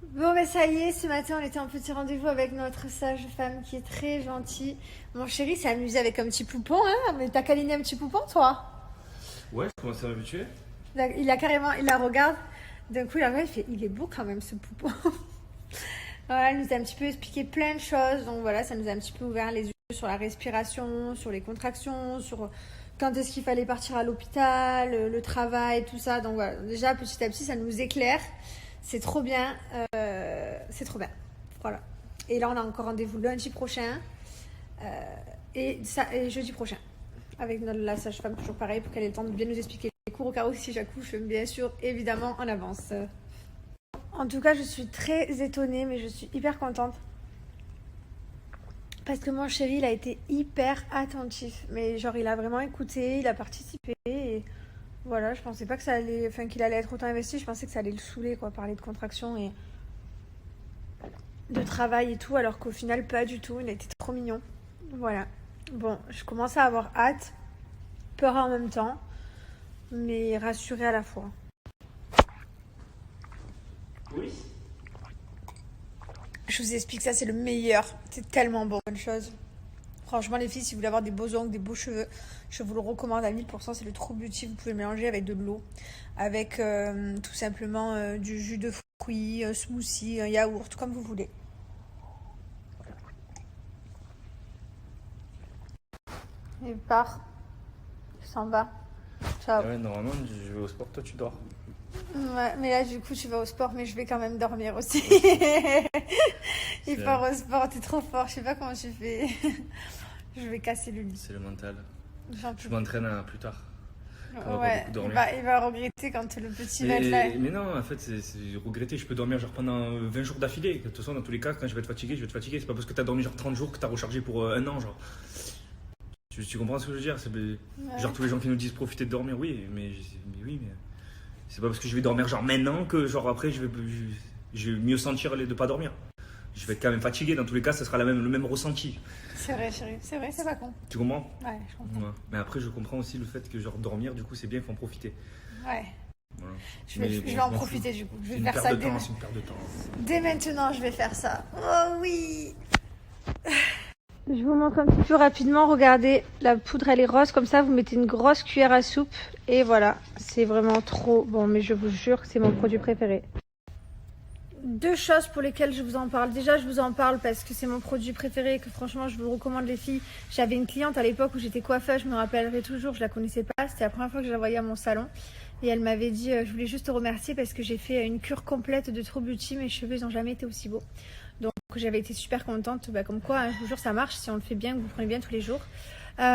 Bon, ben ça y est, ce matin, on était en petit rendez-vous avec notre sage-femme qui est très gentille. Mon chéri s'est amusé avec un petit poupon, hein? Mais t'as câliné un petit poupon, toi? Ouais, je commence à m'habituer. Il a carrément, il la regarde. D'un coup, il fait, il est beau quand même, ce poupon. Voilà, elle nous a un petit peu expliqué plein de choses. Donc voilà, ça nous a un petit peu ouvert les yeux sur la respiration, sur les contractions, sur quand est-ce qu'il fallait partir à l'hôpital, le travail, tout ça. Donc voilà, déjà, petit à petit, ça nous éclaire. C'est trop bien. C'est trop bien. Voilà. Et là, on a encore rendez-vous lundi prochain et jeudi prochain avec la sage-femme, toujours pareil, pour qu'elle ait le temps de bien nous expliquer les cours au cas où si j'accouche, bien sûr, évidemment, en avance. En tout cas, je suis très étonnée, mais je suis hyper contente. Parce que mon chéri, il a été hyper attentif. Mais genre, il a vraiment écouté, il a participé. Et voilà, je pensais pas que ça allait... Enfin, qu'il allait être autant investi. Je pensais que ça allait le saouler, quoi, parler de contraction et de travail et tout. Alors qu'au final, pas du tout. Il a été trop mignon. Voilà. Bon, je commence à avoir hâte. Peur en même temps. Mais rassurée à la fois. Oui. Je vous explique, ça c'est le meilleur. C'est tellement bon, bonne chose. Franchement, les filles, si vous voulez avoir des beaux ongles, des beaux cheveux, je vous le recommande à 1000%. C'est le True Beauty. Vous pouvez le mélanger avec de l'eau, avec tout simplement du jus de fruits, un smoothie, un yaourt, comme vous voulez. Il part. Il s'en va. Ciao. Ouais, normalement, je vais au sport, toi tu dors. Ouais, mais là, du coup, tu vas au sport, mais je vais quand même dormir aussi. Il C'est part au sport, t'es trop fort. Je sais pas comment tu fais. Je vais casser le lit. c'est le mental. J'en Je peux m'entraîne plus tard. Quand on va pas Ouais, beaucoup dormir. il va regretter quand le petit va être là. Mais non, en fait, c'est regretter. Je peux dormir genre pendant 20 jours d'affilée. De toute façon, dans tous les cas, quand je vais être fatigué, je vais être fatigué. C'est pas parce que t'as dormi genre 30 jours que t'as rechargé pour un an, genre. Tu comprends ce que je veux dire? Ouais. Genre tous les gens qui nous disent profiter de dormir, oui, mais c'est pas parce que je vais dormir genre maintenant que genre après je vais mieux sentir de pas dormir. Je vais être quand même fatigué, dans tous les cas, ça sera le même ressenti. C'est vrai, chérie. C'est vrai, c'est pas con. Tu comprends? Ouais, je comprends. Ouais. Mais après, je comprends aussi le fait que genre dormir, du coup, c'est bien, il faut en profiter. Ouais. Voilà. Je vais en profiter du coup. Je C'est vais une faire perte ça de temps, c'est une perte de temps. dès maintenant. Je vais faire ça. Oh oui. Je vous montre un petit peu rapidement. Regardez, la poudre elle est rose comme ça. Vous mettez une grosse cuillère à soupe et voilà. C'est vraiment trop bon. Mais je vous jure que c'est mon produit préféré. Deux choses pour lesquelles je vous en parle. Déjà, je vous en parle parce que c'est mon produit préféré et que franchement, je vous le recommande les filles. J'avais une cliente à l'époque où j'étais coiffeuse, je me rappellerai toujours, je la connaissais pas. C'était la première fois que je la voyais à mon salon. Et elle m'avait dit, je voulais juste te remercier parce que j'ai fait une cure complète de True Beauty. Mes cheveux, ils n'ont jamais été aussi beaux. Donc, j'avais été super contente. Bah, comme quoi, hein, je vous jure, ça marche si on le fait bien, que vous le prenez bien tous les jours.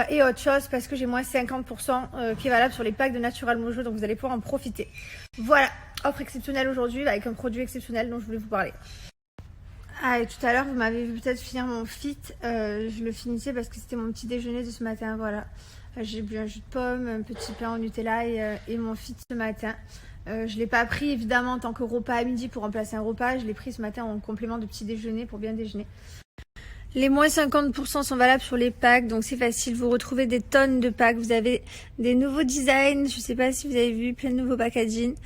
Et autre chose, parce que j'ai moins 50% qui est valable sur les packs de Natural Mojo, donc vous allez pouvoir en profiter. Voilà, offre exceptionnelle aujourd'hui avec un produit exceptionnel dont je voulais vous parler. Ah, et tout à l'heure, vous m'avez vu peut-être finir mon fit. Je le finissais parce que c'était mon petit déjeuner de ce matin. Voilà, j'ai bu un jus de pomme, un petit pain au Nutella et mon fit ce matin. Je ne l'ai pas pris évidemment en tant que repas à midi pour remplacer un repas. Je l'ai pris ce matin en complément de petit déjeuner pour bien déjeuner. Les moins 50% sont valables sur les packs, donc c'est facile. Vous retrouvez des tonnes de packs. Vous avez des nouveaux designs. Je ne sais pas si vous avez vu, plein de nouveaux packaging.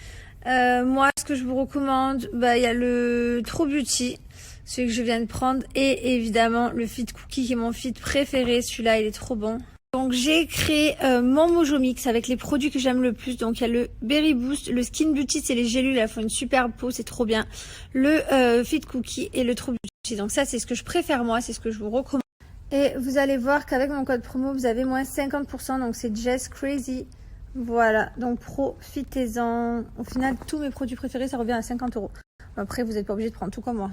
Moi, ce que je vous recommande, il y a le True Beauty, celui que je viens de prendre, et évidemment le Fit Cookie qui est mon fit préféré. Celui-là, il est trop bon. Donc j'ai créé mon Mojo Mix avec les produits que j'aime le plus. Donc il y a le Berry Boost, le Skin Beauty, c'est les gélules, elles font une superbe peau, c'est trop bien. Le Fit Cookie et le True Beauty. Donc ça, c'est ce que je préfère moi, c'est ce que je vous recommande. Et vous allez voir qu'avec mon code promo, vous avez moins 50%, donc c'est Just Crazy. Voilà, donc profitez-en. Au final, tous mes produits préférés, ça revient à 50 €. Après, vous n'êtes pas obligé de prendre tout comme moi.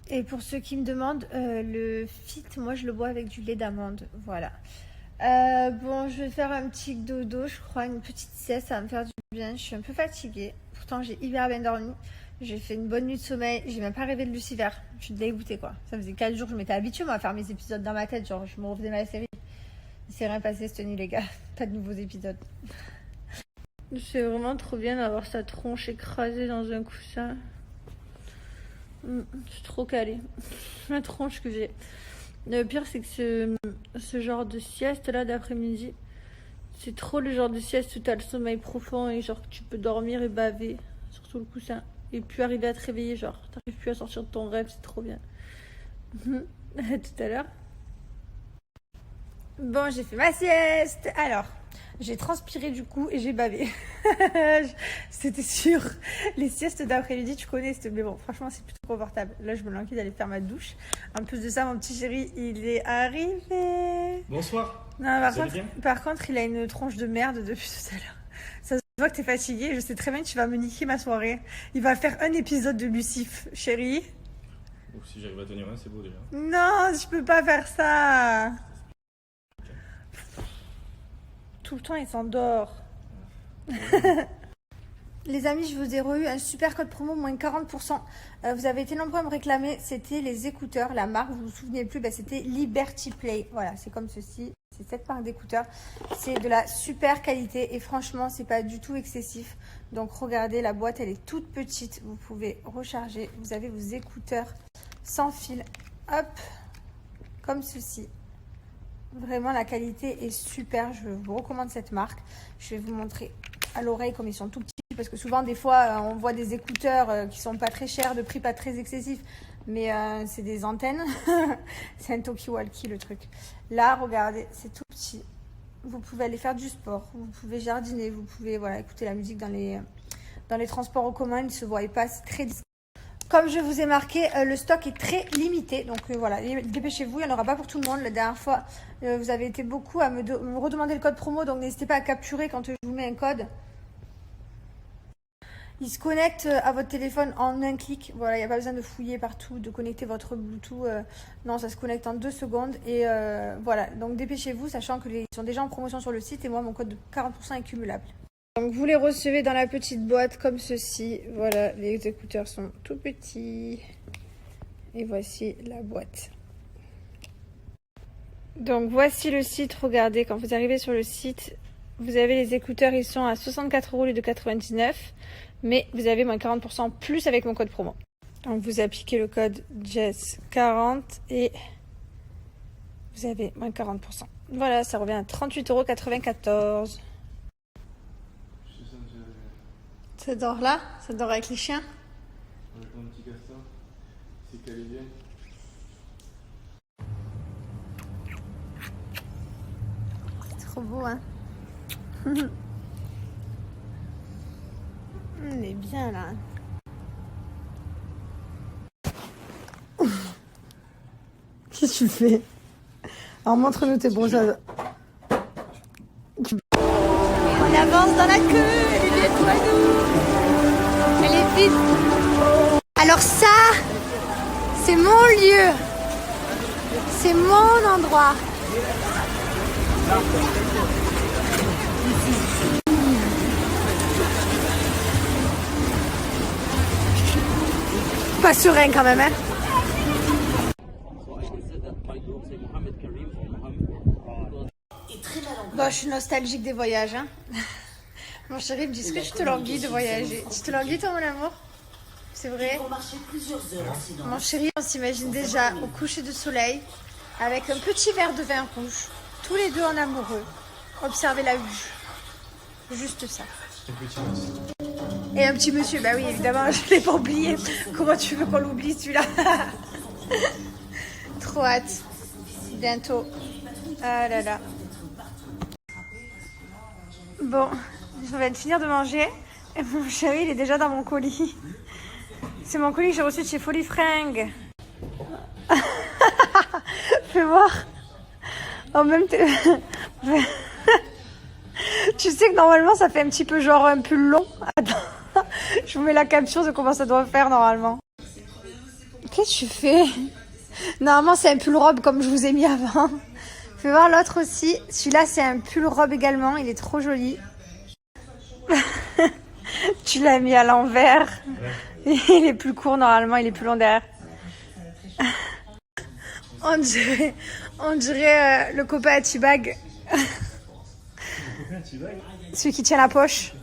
Et pour ceux qui me demandent, le fit, moi je le bois avec du lait d'amande. Voilà. Bon, je vais faire un petit dodo, je crois, une petite sieste, ça va me faire du bien. Je suis un peu fatiguée. Pourtant, j'ai hyper bien dormi. J'ai fait une bonne nuit de sommeil. J'ai même pas rêvé de Lucifer. Je suis dégoûtée, quoi. Ça faisait 4 jours que je m'étais habituée, moi, à faire mes épisodes dans ma tête. Genre, je me refaisais ma série. Il s'est rien passé cette nuit, les gars. Pas de nouveaux épisodes. C'est vraiment trop bien d'avoir sa tronche écrasée dans un coussin. C'est trop calé. La tronche que j'ai. Le pire, c'est que ce genre de sieste là d'après-midi, c'est trop le genre de sieste où t'as le sommeil profond et genre tu peux dormir et baver sur tout le coussin. et plus arriver à te réveiller, genre t'arrives plus à sortir de ton rêve, c'est trop bien. À tout à l'heure. Bon, j'ai fait ma sieste. Alors, j'ai transpiré du coup et j'ai bavé. C'était sûr. Les siestes d'après-midi, tu connais, mais bon, franchement, c'est plutôt confortable. Là, je me languis d'aller faire ma douche. En plus de ça, mon petit chéri, il est arrivé. Bonsoir. Non, par contre, il a une tronche de merde depuis tout à l'heure. Ça se voit que t'es fatigué. Je sais très bien que tu vas me niquer ma soirée. Il va faire un épisode de Lucif, chérie. Ou si j'arrive à tenir un, c'est beau déjà. Non, je peux pas faire ça. Tout le temps, il s'endort. Les amis, je vous ai eu un super code promo, moins 40%. Vous avez été nombreux à me réclamer. C'était les écouteurs. La marque, vous vous souvenez plus, c'était Liberty Play. Voilà, c'est comme ceci. C'est cette marque d'écouteurs. C'est de la super qualité et franchement, c'est pas du tout excessif. Donc, regardez, la boîte, elle est toute petite. Vous pouvez recharger. Vous avez vos écouteurs sans fil. Hop, comme ceci. Vraiment, la qualité est super. Je vous recommande cette marque. Je vais vous montrer à l'oreille comme ils sont tout petits. Parce que souvent, des fois, on voit des écouteurs qui sont pas très chers, de prix pas très excessif. Mais c'est des antennes. C'est un talkie-walkie, le truc. Là, regardez, c'est tout petit. Vous pouvez aller faire du sport. Vous pouvez jardiner. Vous pouvez écouter la musique dans les transports en commun. Ils ne se voient pas. C'est très discret. Comme je vous ai marqué, le stock est très limité. Donc voilà, dépêchez-vous, il n'y en aura pas pour tout le monde. La dernière fois, vous avez été beaucoup à me redemander le code promo. Donc n'hésitez pas à capturer quand je vous mets un code. Il se connecte à votre téléphone en un clic. Voilà, il n'y a pas besoin de fouiller partout, de connecter votre Bluetooth. Non, ça se connecte en 2 secondes. Et voilà, donc dépêchez-vous, sachant qu'ils sont déjà en promotion sur le site. Et moi, mon code de 40% est cumulable. Donc vous les recevez dans la petite boîte comme ceci. Voilà, les écouteurs sont tout petits. Et voici la boîte. Donc voici le site. Regardez, quand vous arrivez sur le site, vous avez les écouteurs, ils sont à 64 € au lieu de 99. Mais vous avez moins 40% plus avec mon code promo. Donc vous appliquez le code Jess40 et vous avez moins 40%. Voilà, ça revient à 38,94 €. Ça dort là? Ça dort avec les chiens? Avec mon petit castor, c'est calé bien. C'est trop beau, hein? On est bien là. Qu'est-ce que tu fais? Alors montre-nous tes bronzages. On avance dans la queue, elle est bientôt à nous. Elle est vite. Alors ça, c'est mon lieu. C'est mon endroit. Pas serein quand même, hein. Bon, je suis nostalgique des voyages, hein. Mon chéri me dit, est-ce que tu te languis de voyager? Tu te languis toi, mon amour? C'est vrai? Mon chéri, on s'imagine déjà au coucher de soleil avec un petit verre de vin rouge, tous les deux en amoureux, observer la vue. Juste ça. Et un petit monsieur, bah oui, évidemment, je ne l'ai pas oublié. Comment tu veux qu'on l'oublie, celui-là? Trop hâte. Bientôt. Ah là là. Bon, je viens de finir de manger. Et mon chéri, il est déjà dans mon colis. C'est mon colis que j'ai reçu de chez Folie Fringues. Fais voir. En même temps... Tu sais que normalement ça fait un petit peu genre un pull long. Attends, je vous mets la capture de comment ça doit faire normalement. Qu'est-ce que tu fais? Normalement c'est un pull robe comme je vous ai mis avant. Fais voir l'autre aussi. Celui-là c'est un pull robe également, il est trop joli. Tu l'as mis à l'envers. Il est plus court normalement, il est plus long derrière. On dirait le copain à T-Bag. Celui qui tient la poche.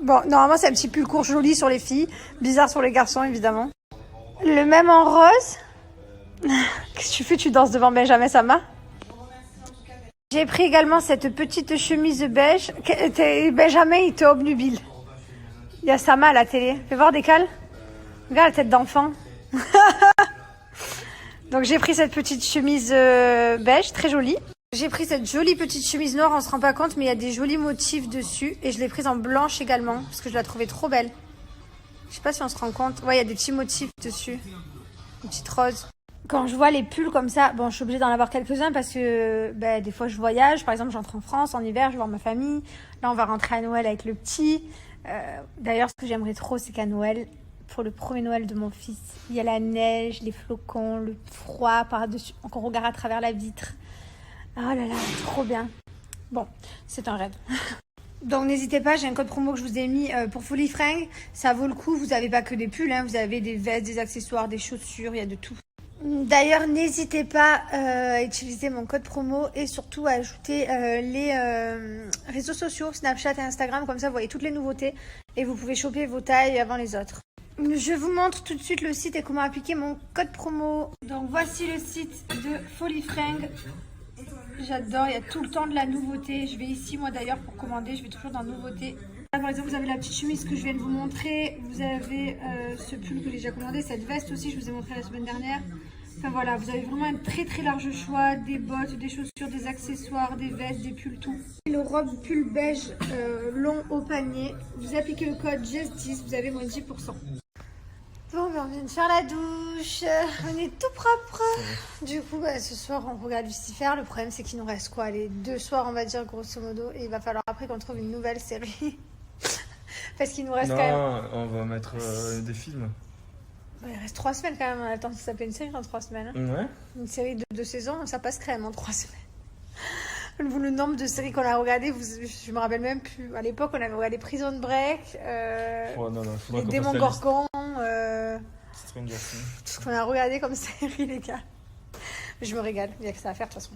Bon, normalement c'est un petit pull court joli sur les filles. Bizarre sur les garçons évidemment. Le même en rose. Qu'est-ce que tu fais? Tu danses devant Benjamin Sama? J'ai pris également cette petite chemise beige. Benjamin il te obnubile. y a Sama à la télé. Fais voir, décale. Regarde la tête d'enfant. Donc j'ai pris cette petite chemise beige, très jolie. J'ai pris cette jolie petite chemise noire, on se rend pas compte, mais il y a des jolis motifs dessus. Et je l'ai prise en blanche également, parce que je la trouvais trop belle. Je sais pas si on se rend compte. Ouais, il y a des petits motifs dessus. Une petite rose. Quand je vois les pulls comme ça, bon, je suis obligée d'en avoir quelques-uns parce que des fois je voyage. Par exemple, j'entre en France en hiver, je vais voir ma famille. Là, on va rentrer à Noël avec le petit. D'ailleurs, ce que j'aimerais trop, c'est qu'à Noël, pour le premier Noël de mon fils, il y a la neige, les flocons, le froid par-dessus, qu'on regarde à travers la vitre. Oh là là, trop bien. Bon, c'est un rêve. Donc n'hésitez pas, j'ai un code promo que je vous ai mis pour Folie Fringues. Ça vaut le coup, vous n'avez pas que des pulls, hein, vous avez des vestes, des accessoires, des chaussures, il y a de tout. D'ailleurs, n'hésitez pas à utiliser mon code promo et surtout à ajouter les réseaux sociaux, Snapchat et Instagram. Comme ça, vous voyez toutes les nouveautés et vous pouvez choper vos tailles avant les autres. Je vous montre tout de suite le site et comment appliquer mon code promo. Donc voici le site de Folie Fringues. J'adore, il y a tout le temps de la nouveauté. Je vais ici, moi d'ailleurs, pour commander, je vais toujours dans nouveauté. Là, par exemple, vous avez la petite chemise que je viens de vous montrer. Vous avez ce pull que j'ai déjà commandé, cette veste aussi, je vous ai montré la semaine dernière. Enfin voilà, vous avez vraiment un très très large choix. Des bottes, des chaussures, des accessoires, des vestes, des pulls, tout. Le robe pull beige long au panier. Vous appliquez le code JESS10, vous avez moins 10%. Bon, on vient de faire la douche, on est tout propre. Du coup, ce soir, on regarde Lucifer. Le problème, c'est qu'il nous reste quoi? Les 2 soirs, on va dire, grosso modo. Et il va falloir après qu'on trouve une nouvelle série. Parce qu'il nous reste quand même... Non, on va mettre des films. Il reste 3 semaines quand même. Attends, ça s'appelle une série dans 3 semaines. Hein. Ouais. Une série de 2 saisons, ça passe quand même en 3 semaines. Le nombre de séries qu'on a regardées, je me rappelle même plus. À l'époque, on avait regardé Prison Break, les Démons Gorgons, Stranger Things. tout ce qu'on a regardé comme série, les gars. Je me régale, il n'y a que ça à faire de toute façon.